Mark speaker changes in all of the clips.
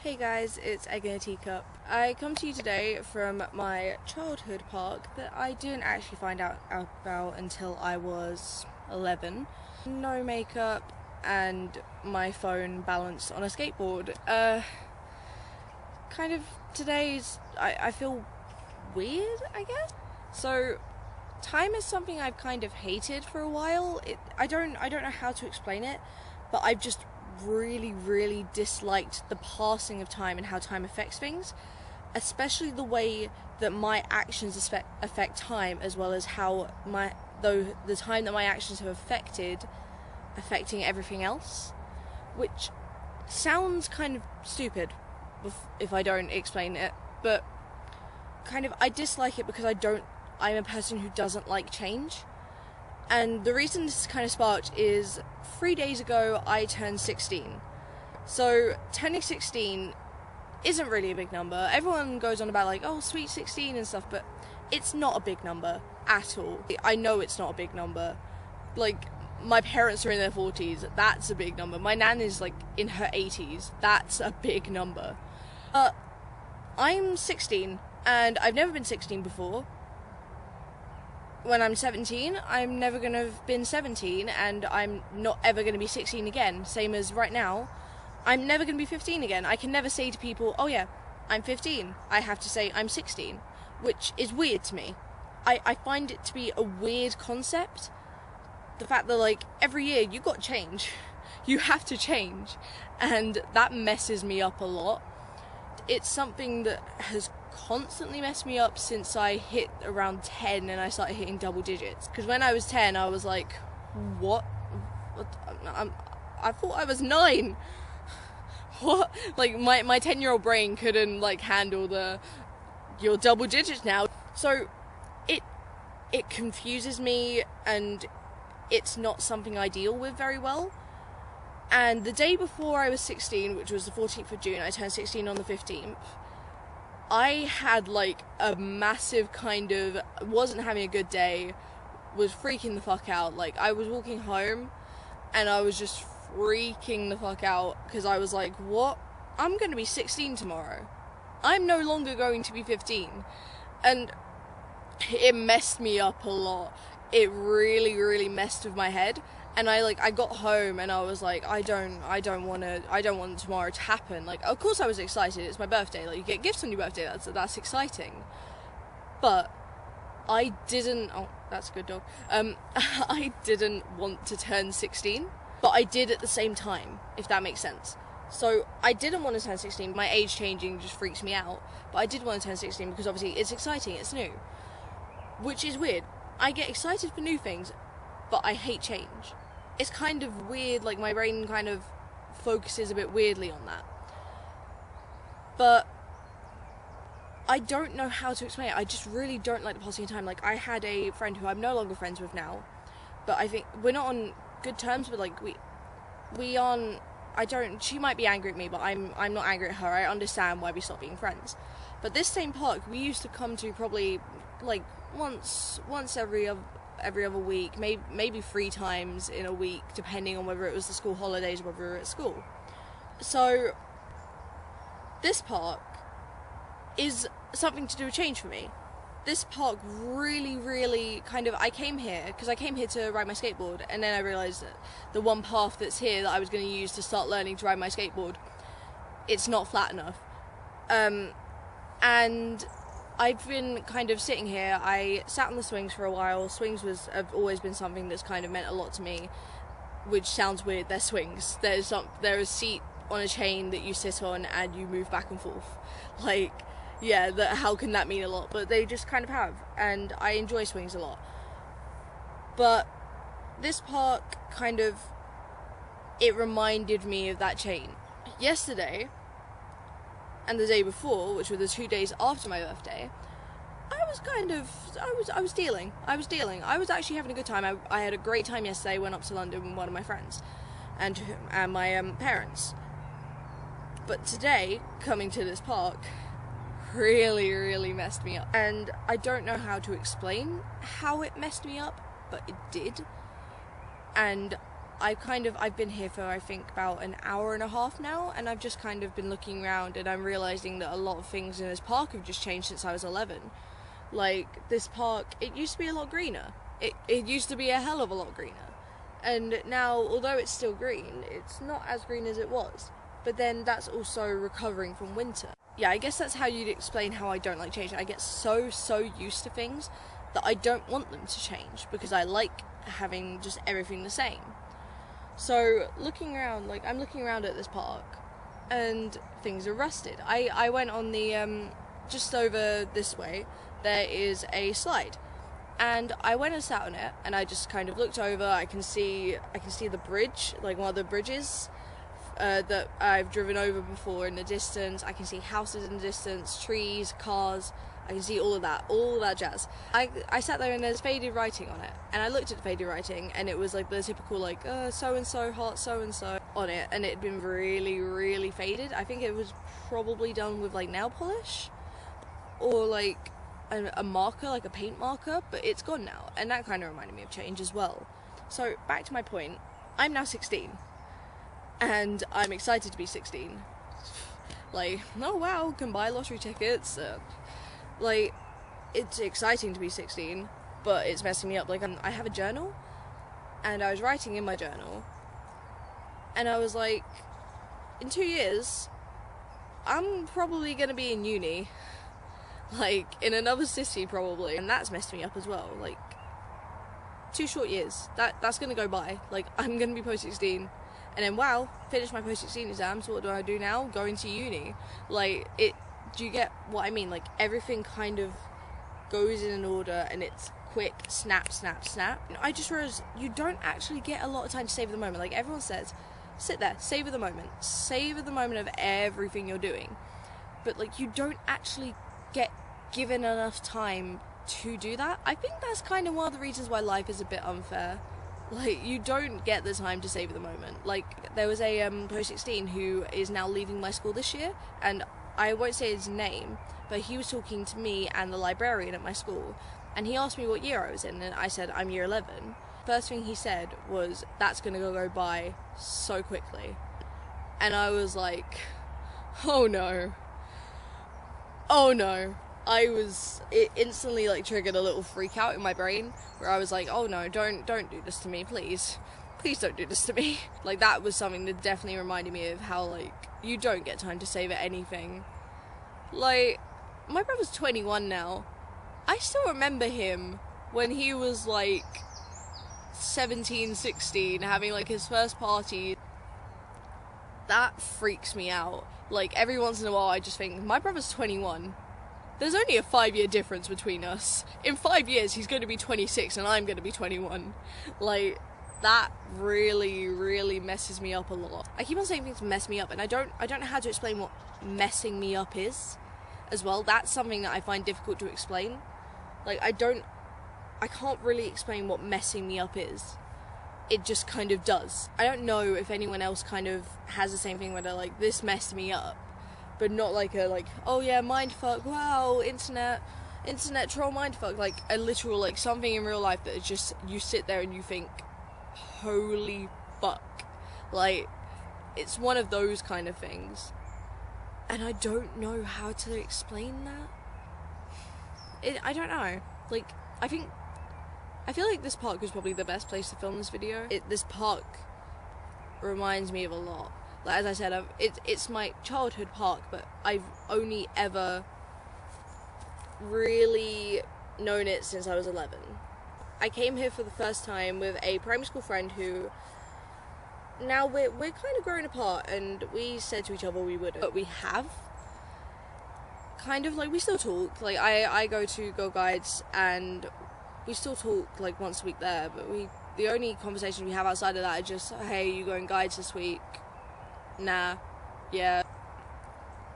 Speaker 1: Hey guys, it's EggInATeaCup. I come to you today from my childhood park that I didn't actually find out about until I was 11. No makeup and my phone balanced on a skateboard. Kind of today's, I feel weird, I guess. So, time is something I've kind of hated for a while. I don't know how to explain it, but I've just really disliked the passing of time and how time affects things, especially the way that my actions affect time, as well as how the time that my actions have affecting everything else, which sounds kind of stupid if I don't explain it, but kind of I dislike it because I'm a person who doesn't like change. And the reason this is kind of sparked is 3 days ago I turned 16. So turning 16 isn't really a big number. Everyone goes on about like, oh, sweet 16 and stuff, but it's not a big number at all. I know it's not a big number. Like, my parents are in their 40s, that's a big number. My nan is like in her 80s, that's a big number. I'm 16 and I've never been 16 before. When I'm 17, I'm never going to have been 17, and I'm not ever going to be 16 again. Same as right now, I'm never going to be 15 again. I can never say to people, oh yeah, I'm 15. I have to say I'm 16, which is weird to me. I find it to be a weird concept. The fact that, like, every year you got to change. You have to change. And that messes me up a lot. It's something that has constantly messed me up since I hit around 10 and I started hitting double digits. Because when I was 10, I was like, what? I thought I was 9. What? Like, my 10-year-old brain couldn't, like, handle you're double digits now. So, it confuses me, and it's not something I deal with very well. And the day before I was 16, which was the 14th of June, I turned 16 on the 15th, I had like a massive wasn't having a good day, was freaking the fuck out. Like, I was walking home and I was just freaking the fuck out because I was like, what? I'm going to be 16 tomorrow. I'm no longer going to be 15. And it messed me up a lot. It really messed with my head. And I got home and I was like, I don't want tomorrow to happen. Like, of course I was excited, it's my birthday, like, you get gifts on your birthday, that's exciting. But I didn't, oh, that's a good dog, I didn't want to turn 16, but I did at the same time, if that makes sense. So I didn't want to turn 16, my age changing just freaks me out, but I did want to turn 16 because obviously it's exciting, it's new. Which is weird. I get excited for new things, but I hate change. It's kind of weird, like, my brain kind of focuses a bit weirdly on that. But I don't know how to explain it. I just really don't like the passing of time. Like, I had a friend who I'm no longer friends with now, but I think we're not on good terms, but like, we aren't, she might be angry at me, but I'm not angry at her. I understand why we stopped being friends. But this same park we used to come to probably like once every other week, maybe 3 times in a week, depending on whether it was the school holidays or whether we were at school. So this park is something to do with change for me. This park really kind of, I came here to ride my skateboard, and then I realised that the one path that's here that I was going to use to start learning to ride my skateboard, it's not flat enough. And I've been kind of sitting here. I sat on the swings for a while. Swings have always been something that's kind of meant a lot to me, which sounds weird. They're swings. There is a seat on a chain that you sit on and you move back and forth. Like, yeah, how can that mean a lot? But they just kind of have, and I enjoy swings a lot. But this park it reminded me of that chain. Yesterday and the day before, which were the 2 days after my birthday, I was dealing. I was actually having a good time. I had a great time yesterday. I went up to London with one of my friends and my parents. But today, coming to this park, really messed me up. And I don't know how to explain how it messed me up, but it did. And I've been here for I think about an hour and a half now, and I've just kind of been looking around, and I'm realising that a lot of things in this park have just changed since I was 11. Like, this park, it used to be a lot greener. It used to be a hell of a lot greener. And now, although it's still green, it's not as green as it was. But then that's also recovering from winter. Yeah, I guess that's how you'd explain how I don't like change. I get so used to things that I don't want them to change, because I like having just everything the same. So looking around, like, I'm looking around at this park and things are rusted. I went on the, just over this way, there is a slide. And I went and sat on it, and I just kind of looked over. I can see the bridge, like one of the bridges that I've driven over before in the distance. I can see houses in the distance, trees, cars. I can see all of that jazz. I sat there and there's faded writing on it, and I looked at the faded writing, and it was like the typical like so and so hot so and so on it, and it had been really faded. I think it was probably done with like nail polish or like a marker, like a paint marker, but it's gone now, and that kind of reminded me of change as well. So back to my point, I'm now 16, and I'm excited to be 16. Like, oh wow, can buy lottery tickets. Like, it's exciting to be 16, but it's messing me up. Like, I have a journal, and I was writing in my journal, and I was like, in 2 years, I'm probably gonna be in uni. Like, in another city probably, and that's messed me up as well. Like, 2 short years, that's gonna go by. Like, I'm gonna be post-16, and then wow, finish my post-16 exams. What do I do now? Go into uni. Like, do you get what I mean? Like, everything kind of goes in an order, and it's quick, snap. I just realized you don't actually get a lot of time to savor the moment. Like, everyone says, sit there, savor the moment of everything you're doing, but like, you don't actually get given enough time to do that. I think that's kind of one of the reasons why life is a bit unfair. Like, you don't get the time to savor the moment. Like, there was a post-16 who is now leaving my school this year, and I won't say his name, but he was talking to me and the librarian at my school, and he asked me what year I was in, and I said I'm year 11. First thing he said was, that's gonna go by so quickly. And I was like, oh no. It instantly like triggered a little freak out in my brain, where I was like, oh no, don't do this to me, please don't do this to me. Like, that was something that definitely reminded me of how, like, you don't get time to savor anything. Like, my brother's 21 now. I still remember him when he was like 17, 16, having like his first party. That freaks me out. Like, every once in a while I just think, my brother's 21. There's only a 5-year difference between us. In 5 years he's going to be 26 and I'm going to be 21. Like, that really messes me up a lot. I keep on saying things mess me up, and I don't know how to explain what messing me up is as well. That's something that I find difficult to explain. Like, I can't really explain what messing me up is. It just kind of does. I don't know if anyone else kind of has the same thing where they're like, this messed me up, but not like a like, oh yeah, mindfuck, wow, internet troll mindfuck, like a literal, like, something in real life that is just, you sit there and you think, holy fuck. Like, it's one of those kind of things, and I don't know how to explain that. I don't know. Like, I feel like this park was probably the best place to film this video. This park reminds me of a lot. Like, as I said, it's my childhood park, but I've only ever really known it since I was 11. I came here for the first time with a primary school friend who, now we're kind of growing apart, and we said to each other we wouldn't, but we have. Kind of, like, we still talk. Like, I go to Girl Guides, and we still talk like once a week there, but the only conversation we have outside of that are just, hey, you going guides this week? Nah. Yeah.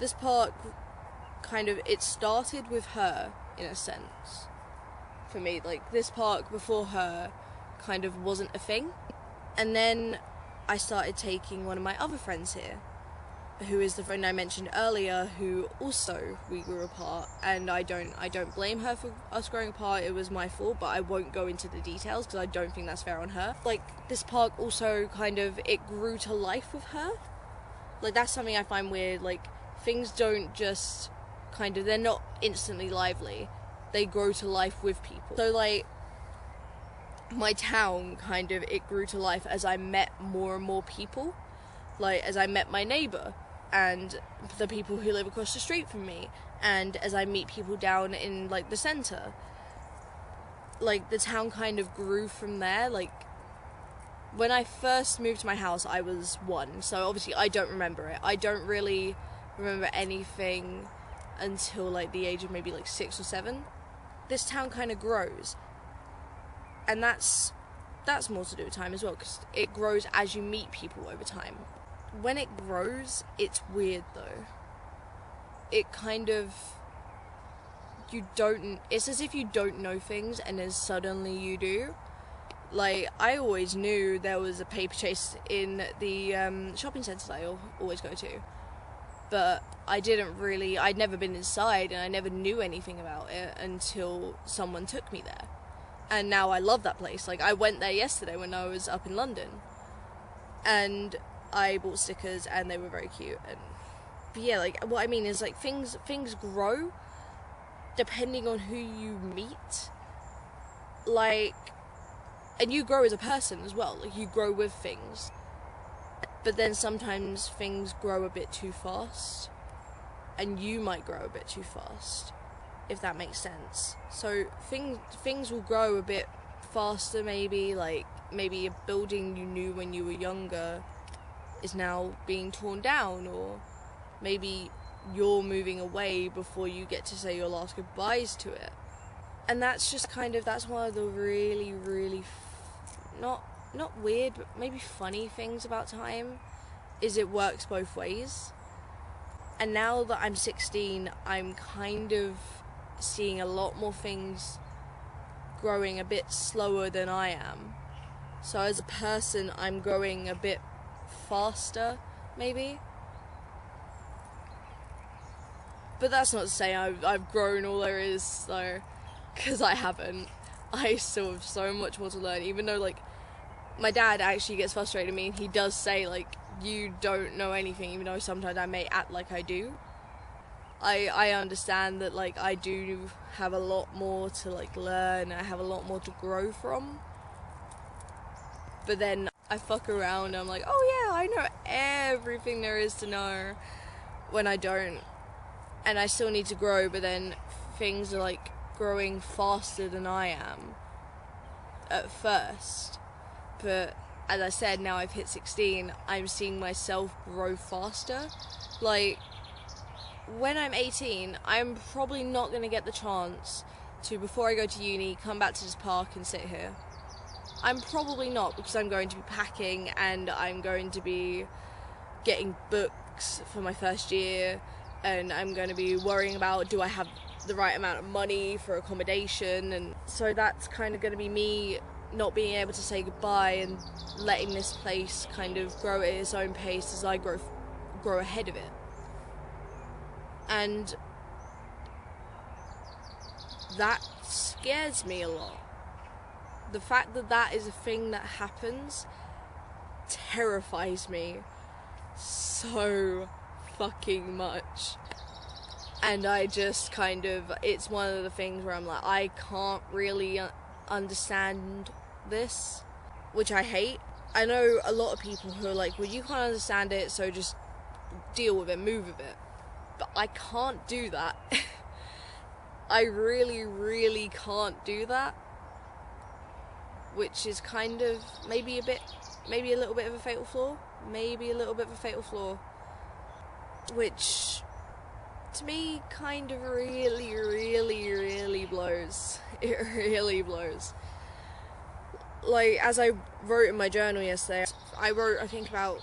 Speaker 1: This park kind of, it started with her, in a sense, for me. Like, this park before her kind of wasn't a thing, and then I started taking one of my other friends here, who is the friend I mentioned earlier, who also we grew apart, and I don't blame her for us growing apart. It was my fault, but I won't go into the details because I don't think that's fair on her. Like, this park also kind of, it grew to life with her. Like, that's something I find weird. Like, things don't just kind of, they're not instantly lively. They grow to life with people. So, like, my town kind of, it grew to life as I met more and more people. Like, as I met my neighbour and the people who live across the street from me, and as I meet people down in, like, the centre. Like, the town kind of grew from there. Like, when I first moved to my house, I was 1, so obviously I don't remember it. I don't really remember anything until, like, the age of maybe, like, 6 or 7. This town kind of grows, and that's more to do with time as well, because it grows as you meet people over time. When it grows, it's weird though. It kind of, it's as if you don't know things and then suddenly you do. Like, I always knew there was a paper chase in the shopping centre that I always go to, but I'd never been inside, and I never knew anything about it until someone took me there. And now I love that place. Like, I went there yesterday when I was up in London, and I bought stickers, and they were very cute. But yeah, like, what I mean is, like, things grow depending on who you meet. Like, and you grow as a person as well. Like, you grow with things. But then sometimes things grow a bit too fast, and you might grow a bit too fast, if that makes sense. So things will grow a bit faster, maybe. Like, maybe a building you knew when you were younger is now being torn down, or maybe you're moving away before you get to say your last goodbyes to it. And that's just kind of, that's one of the really, really not weird, but maybe funny things about time, is it works both ways. And now that I'm 16, I'm kind of seeing a lot more things growing a bit slower than I am. So as a person, I'm growing a bit faster, maybe. But that's not to say I've grown all there is, so, because I haven't. I still have so much more to learn, even though, like, my dad actually gets frustrated with me, and he does say, like, you don't know anything, even though sometimes I may act like I do. I understand that, like, I do have a lot more to, like, learn, I have a lot more to grow from. But then I fuck around, and I'm like, oh yeah, I know everything there is to know, when I don't. And I still need to grow, but then things are, like, growing faster than I am at first. But as I said, now I've hit 16, I'm seeing myself grow faster. Like, when I'm 18, I'm probably not going to get the chance to, before I go to uni, come back to this park and sit here. I'm probably not, because I'm going to be packing, and I'm going to be getting books for my first year, and I'm going to be worrying about, do I have the right amount of money for accommodation? And so that's kind of going to be me not being able to say goodbye, and letting this place kind of grow at its own pace as I grow ahead of it. And that scares me a lot. The fact that that is a thing that happens terrifies me so fucking much. And I just kind of, it's one of the things where I'm like, I can't really understand this, which I hate. I know a lot of people who are like, well, you can't understand it, so just deal with it, move with it. But I can't do that. I really, really can't do that. Which is kind of maybe a little bit of a fatal flaw. Which, to me, kind of really, really, really blows. It really blows. Like, as I wrote in my journal yesterday, I wrote, I think, about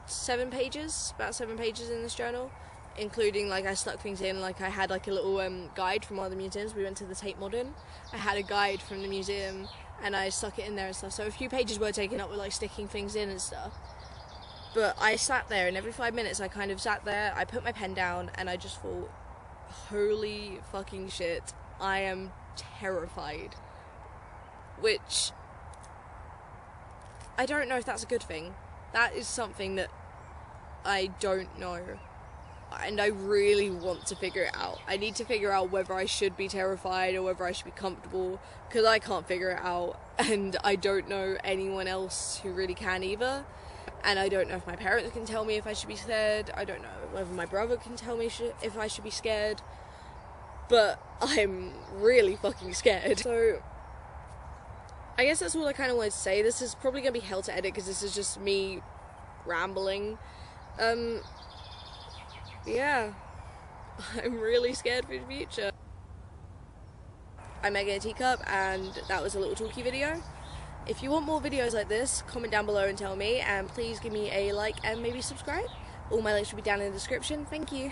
Speaker 1: 7 pages in this journal, including, like, I stuck things in, like, I had, like, a little guide from one of the museums. We went to the Tate Modern. I had a guide from the museum, and I stuck it in there and stuff. So a few pages were taken up with, like, sticking things in and stuff. But I sat there, and every 5 minutes I kind of sat there, I put my pen down, and I just thought, holy fucking shit, I am terrified. Which, I don't know if that's a good thing. That is something that I don't know. And I really want to figure it out. I need to figure out whether I should be terrified or whether I should be comfortable, because I can't figure it out, and I don't know anyone else who really can either. And I don't know if my parents can tell me if I should be scared. I don't know whether my brother can tell me if I should be scared. But I'm really fucking scared. So I guess that's all I kind of wanted to say. This is probably going to be hell to edit because this is just me rambling. Yeah, I'm really scared for the future. I'm EggInATeaCup, and that was a little talkie video. If you want more videos like this, comment down below and tell me, and please give me a like and maybe subscribe. All my links will be down in the description. Thank you.